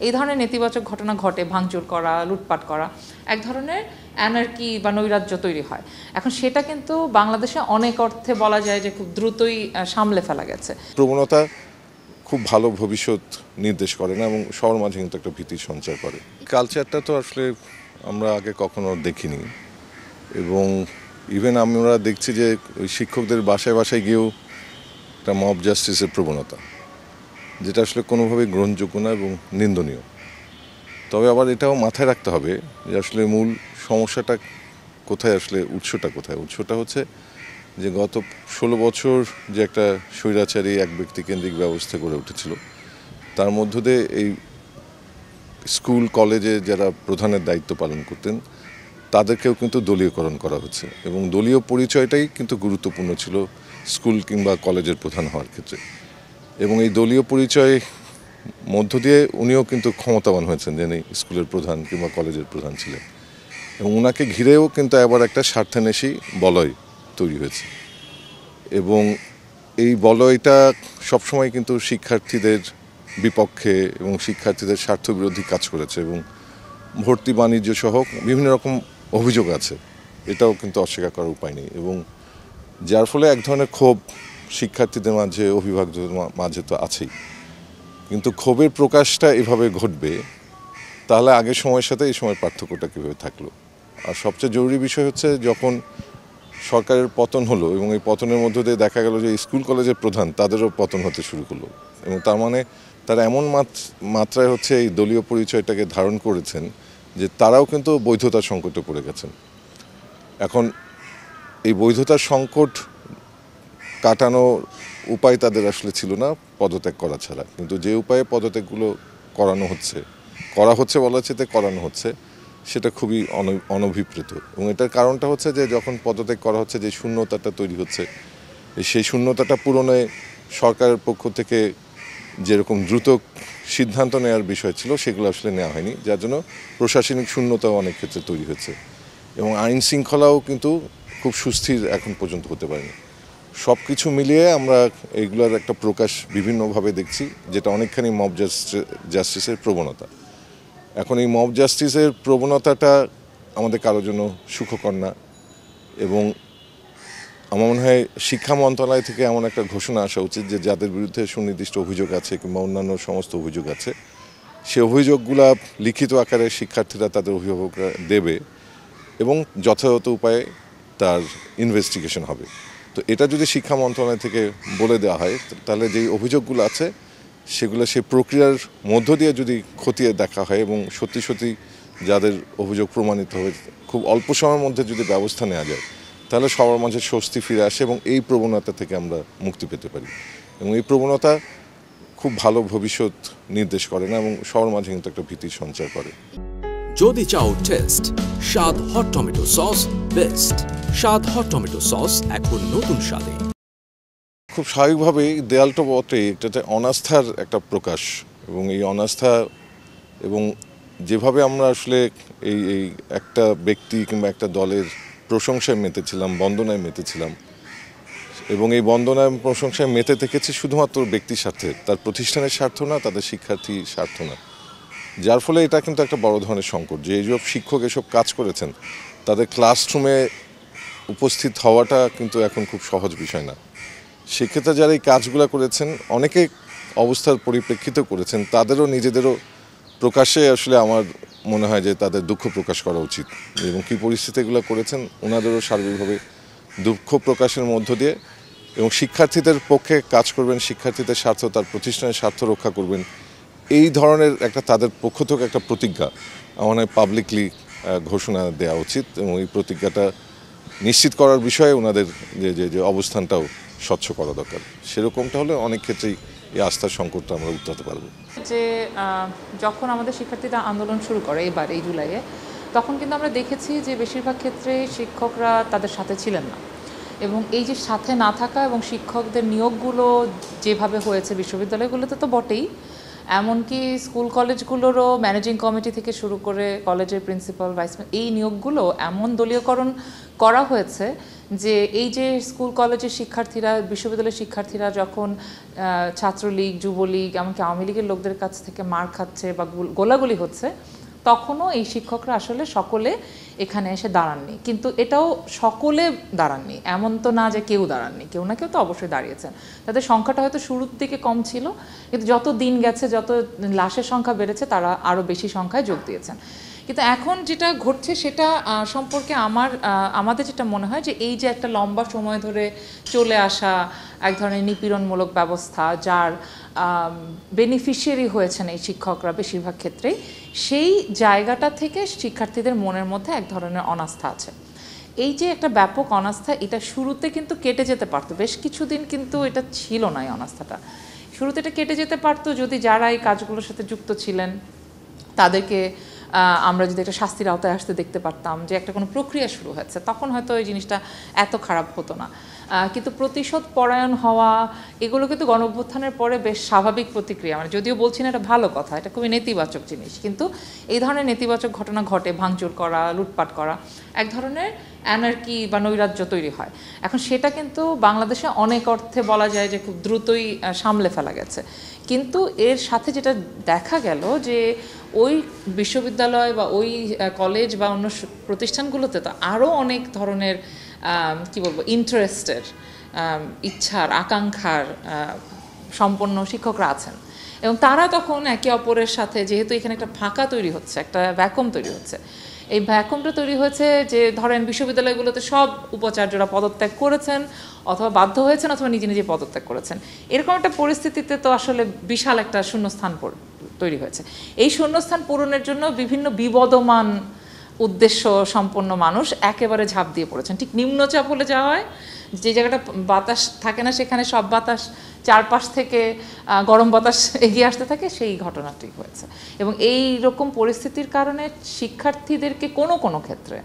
এই ধরনের নেতিবাচক ঘটনা ঘটে, ভাঙচুর করা, লুটপাট করা, এক ধরনের অ্যানার্কি বা নৈরাজ্য তৈরি হয়। এখন সেটা কিন্তু বাংলাদেশে অনেক অর্থে বলা যায় যে খুব দ্রুতই সামলে ফেলা গেছে। প্রবণতা খুব ভালো ভবিষ্যৎ নির্দেশ করে না এবং সবার মাঝে কিন্তু একটা ভীতির সঞ্চার করে। কালচারটা তো আসলে আমরা আগে কখনো দেখিনি এবং ইভেন আমরা দেখছি যে ওই শিক্ষকদের বাসায় বাসায় গিয়েও একটা মব জাস্টিসের প্রবণতা, যেটা আসলে কোনোভাবেই গ্রহণযোগ্য না এবং নিন্দনীয়। তবে আবার এটাও মাথায় রাখতে হবে যে আসলে মূল সমস্যাটা কোথায়, আসলে উৎসটা কোথায়। উৎসটা হচ্ছে যে গত 16 বছর যে একটা স্বৈরাচারী এক ব্যক্তিকেন্দ্রিক ব্যবস্থা গড়ে উঠেছিল, তার মধ্য দিয়ে এই স্কুল কলেজে যারা প্রধানের দায়িত্ব পালন করতেন তাদেরকেও কিন্তু দলীয়করণ করা হচ্ছে এবং দলীয় পরিচয়টাই কিন্তু গুরুত্বপূর্ণ ছিল স্কুল কিংবা কলেজের প্রধান হওয়ার ক্ষেত্রে। এবং এই দলীয় পরিচয় মধ্য দিয়ে উনিও কিন্তু ক্ষমতাবান হয়েছেন, যিনি স্কুলের প্রধান কিংবা কলেজের প্রধান ছিলেন, এবং ওনাকে ঘিরেও কিন্তু আবার একটা স্বার্থান্বেষী বলয় তৈরি হয়েছে। এবং এই বলয়টা সবসময় কিন্তু শিক্ষার্থীদের বিপক্ষে এবং শিক্ষার্থীদের স্বার্থবিরোধী কাজ করেছে এবং ভর্তি বাণিজ্য সহ বিভিন্ন রকম অভিযোগ আছে, এটাও কিন্তু অস্বীকার করার উপায় নেই। এবং যার ফলে এক ধরনের ক্ষোভ শিক্ষার্থীদের মাঝে, অভিভাবকদের মাঝে তো আছেই, কিন্তু ক্ষোভের প্রকাশটা এভাবে ঘটবে, তাহলে আগের সময়ের সাথে এই সময়ের পার্থক্যটা কীভাবে থাকলো। আর সবচেয়ে জরুরি বিষয় হচ্ছে যখন সরকারের পতন হলো এবং এই পতনের মধ্য দিয়ে দেখা গেল যে স্কুল কলেজের প্রধান তাদেরও পতন হতে শুরু করলো, এবং তার মানে তারা এমন মাত্রায় হচ্ছে এই দলীয় পরিচয়টাকে ধারণ করেছেন যে তারাও কিন্তু বৈধতার সংকটে পড়ে গেছেন। এখন এই বৈধতার সংকট কাটানোর উপায় তাদের আসলে ছিল না পদত্যাগ করা ছাড়া, কিন্তু যে উপায়ে পদত্যাগগুলো করা হচ্ছে বলা চেতে করানো হচ্ছে, সেটা খুবই অনভিপ্রেত। এবং এটার কারণটা হচ্ছে যে যখন পদত্যাগ করা হচ্ছে, যে শূন্যতাটা তৈরি হচ্ছে, সেই শূন্যতাটা পূরণে সরকারের পক্ষ থেকে যেরকম দ্রুত সিদ্ধান্ত নেওয়ার বিষয় ছিল সেগুলো আসলে নেওয়া হয়নি, যার জন্য প্রশাসনিক শূন্যতাও অনেক ক্ষেত্রে তৈরি হচ্ছে এবং আইন শৃঙ্খলাও কিন্তু খুব সুস্থির এখন পর্যন্ত হতে পারেনি। সব কিছু মিলিয়ে আমরা এইগুলোর একটা প্রকাশ বিভিন্নভাবে দেখছি, যেটা অনেকখানি মব জাস্টিসের প্রবণতা। এখন এই মব জাস্টিসের প্রবণতাটা আমাদের কারোর জন্য সুখকর না, এবং আমার মনে হয় শিক্ষা মন্ত্রণালয় থেকে এমন একটা ঘোষণা আসা উচিত যে যাদের বিরুদ্ধে সুনির্দিষ্ট অভিযোগ আছে কিংবা অন্যান্য সমস্ত অভিযোগ আছে, সে অভিযোগগুলো লিখিত আকারে শিক্ষার্থীরা তাদের অভিভাবকরা দেবে এবং যথাযথ উপায়ে তার ইনভেস্টিগেশন হবে। তো এটা যদি শিক্ষা মন্ত্রণালয় থেকে বলে দেওয়া হয়, তাহলে যেই অভিযোগগুলো আছে সেগুলো সেই প্রক্রিয়ার মধ্য দিয়ে যদি খতিয়ে দেখা হয় এবং সত্যি সত্যি যাদের অভিযোগ প্রমাণিত হবে, খুব অল্প সময়ের মধ্যে যদি ব্যবস্থা নেওয়া যায়, তাহলে সবার মাঝে স্বস্তি ফিরে আসে এবং এই প্রবণতা থেকে আমরা মুক্তি পেতে পারি। এবং এই প্রবণতা খুব ভালো ভবিষ্যৎ নির্দেশ করে না এবং সবার মাঝে কিন্তু একটা ভীতির সঞ্চার করে। যদি চাও টেস্ট স্বাদ হট টমেটো সস বেস্ট। স্বাদ হট টমেটো সস এখন নতুন স্বাদে। খুব স্বাভাবিকভাবেই দেয়ালটা বটে, এটাতে অনাস্থার একটা প্রকাশ, এবং এই অনাস্থা এবং যেভাবে আমরা আসলে এই একটা ব্যক্তি কিংবা একটা দলের প্রশংসায় মেতেছিলাম, বন্দনায় মেতেছিলাম, এবং এই বন্দনায় প্রশংসায় মেতে থেকেছি শুধুমাত্র ব্যক্তির স্বার্থে, তার প্রতিষ্ঠানের স্বার্থ না, তাদের শিক্ষার্থী স্বার্থ না। যার ফলে এটা কিন্তু একটা বড় ধরনের সংকট যে এইসব শিক্ষক এসব কাজ করেছেন, তাদের ক্লাসরুমে উপস্থিত হওয়াটা কিন্তু এখন খুব সহজ বিষয় না। সেক্ষেত্রে যারা এই কাজগুলো করেছেন, অনেকে অবস্থার পরিপ্রেক্ষিতে করেছেন, তাদেরও নিজেদেরও প্রকাশ্যে আসলে আমার মনে হয় যে তাদের দুঃখ প্রকাশ করা উচিত, এবং কী পরিস্থিতিগুলো করেছেন ওনাদেরও সার্বিকভাবে দুঃখ প্রকাশের মধ্য দিয়ে এবং শিক্ষার্থীদের পক্ষে কাজ করবেন, শিক্ষার্থীদের স্বার্থ, তার প্রতিষ্ঠানের স্বার্থ রক্ষা করবেন, এই ধরনের একটা তাদের পক্ষ থেকে একটা প্রতিজ্ঞা আমার মনে হয় পাবলিকলি ঘোষণা দেওয়া উচিত, এবং এই প্রতিজ্ঞাটা নিশ্চিত করার বিষয়ে ওনাদের যে অবস্থানটাও স্বচ্ছ করা দরকার। সেরকমটা হলে অনেক ক্ষেত্রেই এই আস্থার সংকটটা আমরা উঠাতে পারবো। যে যখন আমাদের শিক্ষার্থীরা আন্দোলন শুরু করে এবার এই জুলাইয়ে, তখন কিন্তু আমরা দেখেছি যে বেশিরভাগ ক্ষেত্রে শিক্ষকরা তাদের সাথে ছিলেন না, এবং এই যে সাথে না থাকা এবং শিক্ষকদের নিয়োগগুলো যেভাবে হয়েছে বিশ্ববিদ্যালয়গুলোতে তো বটেই, এমনকি স্কুল কলেজগুলোরও ম্যানেজিং কমিটি থেকে শুরু করে কলেজের প্রিন্সিপাল ভাইস এই নিয়োগগুলো এমন দলীয়করণ করা হয়েছে যে এই যে স্কুল কলেজের শিক্ষার্থীরা বিশ্ববিদ্যালয়ের শিক্ষার্থীরা যখন ছাত্রলীগ যুবলীগ এমনকি আওয়ামী লীগের লোকদের কাছ থেকে মার খাচ্ছে বা গোলাগুলি হচ্ছে তখনও এই শিক্ষকরা আসলে সকলে এখানে এসে দাঁড়াননি, কিন্তু এটাও সকলে দাঁড়াননি, এমন তো না যে কেউ দাঁড়াননি, কেউ না কেউ তো অবশ্যই দাঁড়িয়েছেন। তাদের সংখ্যাটা হয়তো শুরুর দিকে কম ছিল, কিন্তু যত দিন গেছে যত লাশের সংখ্যা বেড়েছে তারা আরও বেশি সংখ্যায় যোগ দিয়েছেন। কিন্তু এখন যেটা ঘটছে সেটা সম্পর্কে আমাদের যেটা মনে হয় যে এই যে একটা লম্বা সময় ধরে চলে আসা এক ধরনের নিপীড়নমূলক ব্যবস্থা যার বেনিফিশিয়ারি হয়েছেন এই শিক্ষকরা বেশিরভাগ ক্ষেত্রেই, সেই জায়গাটা থেকে শিক্ষার্থীদের মনের মধ্যে এক ধরনের অনাস্থা আছে। এই যে একটা ব্যাপক অনাস্থা, এটা শুরুতে কিন্তু কেটে যেতে পারতো, বেশ কিছুদিন কিন্তু এটা ছিল না এই অনাস্থাটা। শুরুতে এটা কেটে যেতে পারতো যদি যারা এই কাজগুলোর সাথে যুক্ত ছিলেন তাদেরকে আমরা যদি একটা শাস্তির আওতায় আসতে দেখতে পারতাম, যে একটা কোনো প্রক্রিয়া শুরু হয়েছে, তখন হয়তো এই জিনিসটা এত খারাপ হতো না। কিন্তু প্রতিশোধ পরায়ণ হওয়া এগুলো কিন্তু গণঅভ্যুত্থানের পরে বেশ স্বাভাবিক প্রতিক্রিয়া, মানে যদিও বলছি না এটা ভালো কথা, এটা খুবই নেতিবাচক জিনিস, কিন্তু এই ধরনের নেতিবাচক ঘটনা ঘটে, ভাঙচুর করা লুটপাট করা, এক ধরনের অ্যানার্কি বা নৈরাজ্য তৈরি হয়। এখন সেটা কিন্তু বাংলাদেশে অনেক অর্থে বলা যায় যে খুব দ্রুতই সামলে ফেলা গেছে, কিন্তু এর সাথে যেটা দেখা গেল যে ওই বিশ্ববিদ্যালয় বা ওই কলেজ বা অন্য প্রতিষ্ঠানগুলোতে তো আরও অনেক ধরনের কি বলবো ইন্টারেস্টের ইচ্ছার আকাঙ্ক্ষার সম্পন্ন শিক্ষকরা আছেন, এবং তারা তখন একে অপরের সাথে, যেহেতু এখানে একটা ফাঁকা তৈরি হচ্ছে, একটা ভ্যাকুম তৈরি হচ্ছে, এই ভ্যাকুমটা তৈরি হয়েছে যে ধরেন বিশ্ববিদ্যালয়গুলোতে সব উপাচার্যরা পদত্যাগ করেছেন অথবা বাধ্য হয়েছেন অথবা নিজে নিজে পদত্যাগ করেছেন। এরকম একটা পরিস্থিতিতে তো আসলে বিশাল একটা শূন্যস্থান তৈরি হয়েছে। এই শূন্যস্থান পূরণের জন্য বিভিন্ন বিবদমান উদ্দেশ্য সম্পন্ন মানুষ একেবারে ঝাঁপ দিয়ে পড়েছেন। ঠিক নিম্নচাপ হলে যাওয়া হয়, যে জায়গাটা বাতাস থাকে না সেখানে সব বাতাস চারপাশ থেকে গরম বাতাস এগিয়ে আসতে থাকে, সেই ঘটনাটি হয়েছে। এবং এই রকম পরিস্থিতির কারণে শিক্ষার্থীদেরকে কোনো কোনো ক্ষেত্রে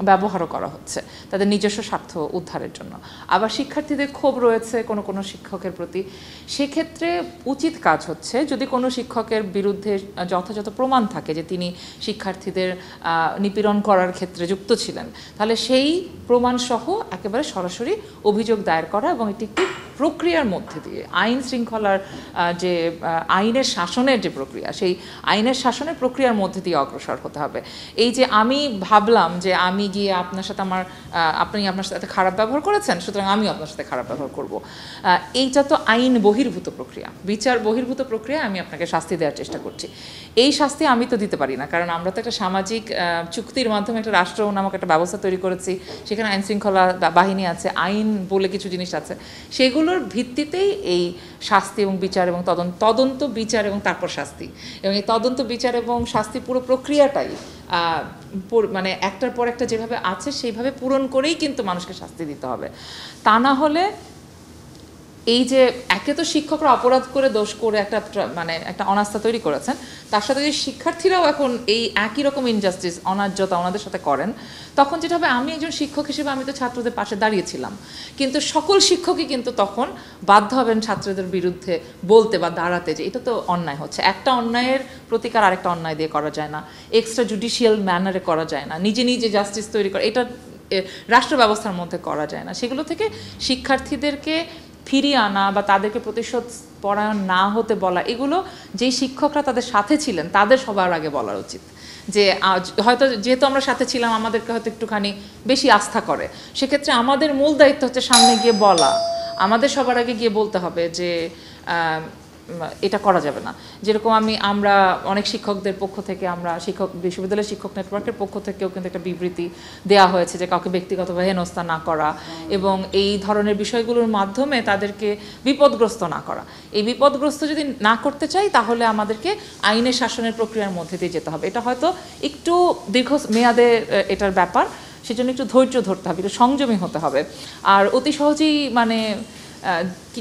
ব্যবহারও করা হচ্ছে তাদের নিজস্ব স্বার্থ উদ্ধারের জন্য। আবার শিক্ষার্থীদের ক্ষোভ রয়েছে কোনো কোনো শিক্ষকের প্রতি। সেক্ষেত্রে উচিত কাজ হচ্ছে, যদি কোনো শিক্ষকের বিরুদ্ধে যথাযথ প্রমাণ থাকে যে তিনি শিক্ষার্থীদের নিপীড়ন করার ক্ষেত্রে যুক্ত ছিলেন, তাহলে সেই প্রমাণসহ একেবারে সরাসরি অভিযোগ দায়ের করা, এবং এটি একটি প্রক্রিয়ার মধ্যে দিয়ে আইন শৃঙ্খলার যে আইনের শাসনের যে প্রক্রিয়া, সেই আইনের শাসনের প্রক্রিয়ার মধ্যে দিয়ে অগ্রসর হতে হবে। এই যে আমি ভাবলাম যে আমি গিয়ে আপনার সাথে আপনি আপনার সাথে খারাপ ব্যবহার করেছেন, সুতরাং আমি আপনার সাথে খারাপ ব্যবহার করব, এইটা তো আইন বহির্ভূত প্রক্রিয়া, বিচার বহির্ভূত প্রক্রিয়া। আমি আপনাকে শাস্তি দেওয়ার চেষ্টা করছি, এই শাস্তি আমি তো দিতে পারি না, কারণ আমরা তো একটা সামাজিক চুক্তির মাধ্যমে একটা রাষ্ট্র নামক একটা ব্যবস্থা তৈরি করেছি, সেখানে আইন শৃঙ্খলা বাহিনী আছে, আইন বলে কিছু জিনিস আছে, সেগুলোর ভিত্তিতেই এই শাস্তি এবং বিচার এবং তদন্ত বিচার এবং তারপর শাস্তি, এবং এই তদন্ত বিচার এবং শাস্তি পুরো প্রক্রিয়াটাই মানে একটার পর একটা যেভাবে আছে সেইভাবে পূরণ করেই কিন্তু মানুষকে শাস্তি দিতে হবে। তা না হলে এই যে একে তো শিক্ষকরা অপরাধ করে দোষ করে একটা অনাস্থা তৈরি করেছেন, তার সাথে যদি শিক্ষার্থীরাও এখন এই একই রকম ইনজাস্টিস অন্যায্যতা ওনাদের সাথে করেন, তখন যেটা হবে, আমি একজন শিক্ষক হিসেবে আমি তো ছাত্রদের পাশে দাঁড়িয়েছিলাম, কিন্তু সকল শিক্ষকই কিন্তু তখন বাধ্য হবেন ছাত্রদের বিরুদ্ধে বলতে বা দাঁড়াতে যে এটা তো অন্যায় হচ্ছে। একটা অন্যায়ের প্রতিকার আরেকটা অন্যায় দিয়ে করা যায় না, এক্সট্রা জুডিশিয়াল ম্যানারে করা যায় না, নিজে নিজে জাস্টিস তৈরি করা এটা রাষ্ট্র ব্যবস্থার মধ্যে করা যায় না। সেগুলো থেকে শিক্ষার্থীদেরকে ফিরিয়ে আনা বা তাদেরকে প্রতিশোধ পরায়ণ না হতে বলা, এগুলো যেই শিক্ষকরা তাদের সাথে ছিলেন তাদের সবার আগে বলা উচিত। যে হয়তো যেহেতু আমরা সাথে ছিলাম, আমাদেরকে হয়তো একটুখানি বেশি আস্থা করে, সেক্ষেত্রে আমাদের মূল দায়িত্ব হচ্ছে সামনে গিয়ে বলা, আমাদের সবার আগে গিয়ে বলতে হবে যে এটা করা যাবে না। যেরকম আমরা অনেক শিক্ষকদের পক্ষ থেকে, আমরা বিশ্ববিদ্যালয়ের শিক্ষক নেটওয়ার্কের পক্ষ থেকেও কিন্তু একটা বিবৃতি দেওয়া হয়েছে যে কাউকে ব্যক্তিগতভাবে হেনস্থা না করা এবং এই ধরনের বিষয়গুলোর মাধ্যমে তাদেরকে বিপদগ্রস্ত না করা। এই বিপদগ্রস্ত যদি না করতে চাই তাহলে আমাদেরকে আইনের শাসনের প্রক্রিয়ার মধ্যে দিয়ে যেতে হবে। এটা হয়তো একটু দীর্ঘ মেয়াদে এটার ব্যাপার, সেজন্য একটু ধৈর্য ধরতে হবে, একটু সংযমী হতে হবে। আর অতি সহজেই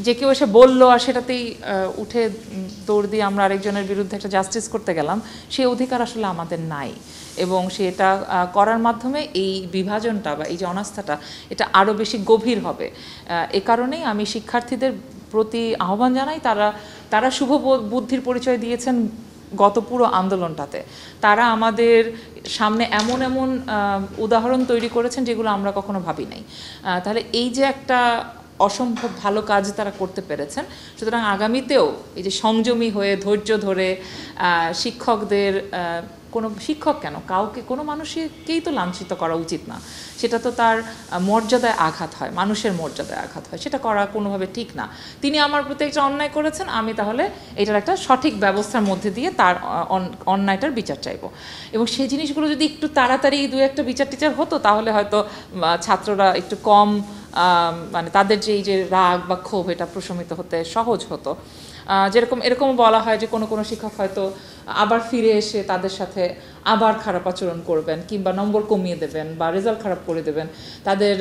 যে কেউ এসে বললো আর সেটাতেই উঠে দৌড় দিয়ে আমরা আরেকজনের বিরুদ্ধে একটা জাস্টিস করতে গেলাম, সেই অধিকার আসলে আমাদের নাই। এবং সেটা করার মাধ্যমে এই বিভাজনটা বা এই যে অনাস্থাটা এটা আরও বেশি গভীর হবে। এ কারণেই আমি শিক্ষার্থীদের প্রতি আহ্বান জানাই, তারা শুভ বুদ্ধির পরিচয় দিয়েছেন গত পুরো আন্দোলনটাতে। তারা আমাদের সামনে এমন এমন উদাহরণ তৈরি করেছেন যেগুলো আমরা কখনো ভাবি নাই। তাহলে এই যে একটা অসম্ভব ভালো কাজ তারা করতে পেরেছেন, সুতরাং আগামীতেও এই যে সংযমী হয়ে ধৈর্য ধরে শিক্ষকদের, কোনো শিক্ষক কেন, কাউকে কোনো মানুষকেই তো লাঞ্ছিত করা উচিত না, সেটা তো তার মর্যাদায় আঘাত হয়, মানুষের মর্যাদায় আঘাত হয়, সেটা করা কোনোভাবে ঠিক না। তিনি আমার প্রতি একটা অন্যায় করেছেন, আমি তাহলে এটার একটা সঠিক ব্যবস্থার মধ্যে দিয়ে তার অন্যায়টার বিচার চাইব। এবং সেই জিনিসগুলো যদি একটু তাড়াতাড়ি দু একটা বিচার টিচার হতো, তাহলে হয়তো ছাত্ররা একটু কম মানে তাদের যে এই যে রাগ বা ক্ষোভ, এটা প্রশমিত হতে সহজ হতো। যেরকম এরকম বলা হয় যে কোনো কোনো শিক্ষক হয়তো আবার ফিরে এসে তাদের সাথে আবার খারাপ আচরণ করবেন, কিংবা নম্বর কমিয়ে দেবেন বা রেজাল্ট খারাপ করে দেবেন, তাদের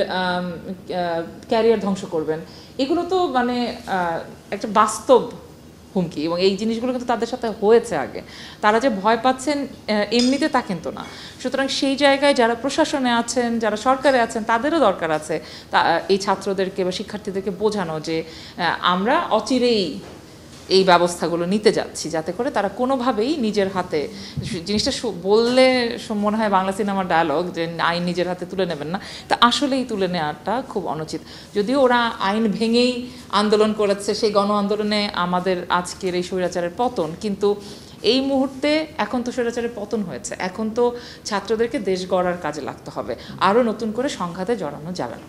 ক্যারিয়ার ধ্বংস করবেন। এগুলো তো মানে একটা বাস্তব হুমকি, এবং এই জিনিসগুলো কিন্তু তাদের সাথে হয়েছে আগে। তারা যে ভয় পাচ্ছেন এমনিতে তা কিন্তু না। সুতরাং সেই জায়গায় যারা প্রশাসনে আছেন, যারা সরকারে আছেন, তাদেরও দরকার আছে এই ছাত্রদেরকে বা শিক্ষার্থীদেরকে বোঝানো যে আমরা অচিরেই এই ব্যবস্থাগুলো নিতে যাচ্ছি, যাতে করে তারা কোনোভাবেই নিজের হাতে, জিনিসটা বললে মনে হয় বাংলা সিনেমার ডায়লগ যে আইন নিজের হাতে তুলে নেবেন না, তা আসলেই তুলে নেওয়াটা খুব অনুচিত। যদিও ওরা আইন ভেঙেই আন্দোলন করেছে, সেই গণ আন্দোলনে আমাদের আজকের এই স্বৈরাচারের পতন, কিন্তু এই মুহূর্তে এখন তো স্বৈরাচারের পতন হয়েছে, এখন তো ছাত্রদেরকে দেশ গড়ার কাজে লাগতে হবে, আরও নতুন করে সংঘাতে জড়ানো যাবে না।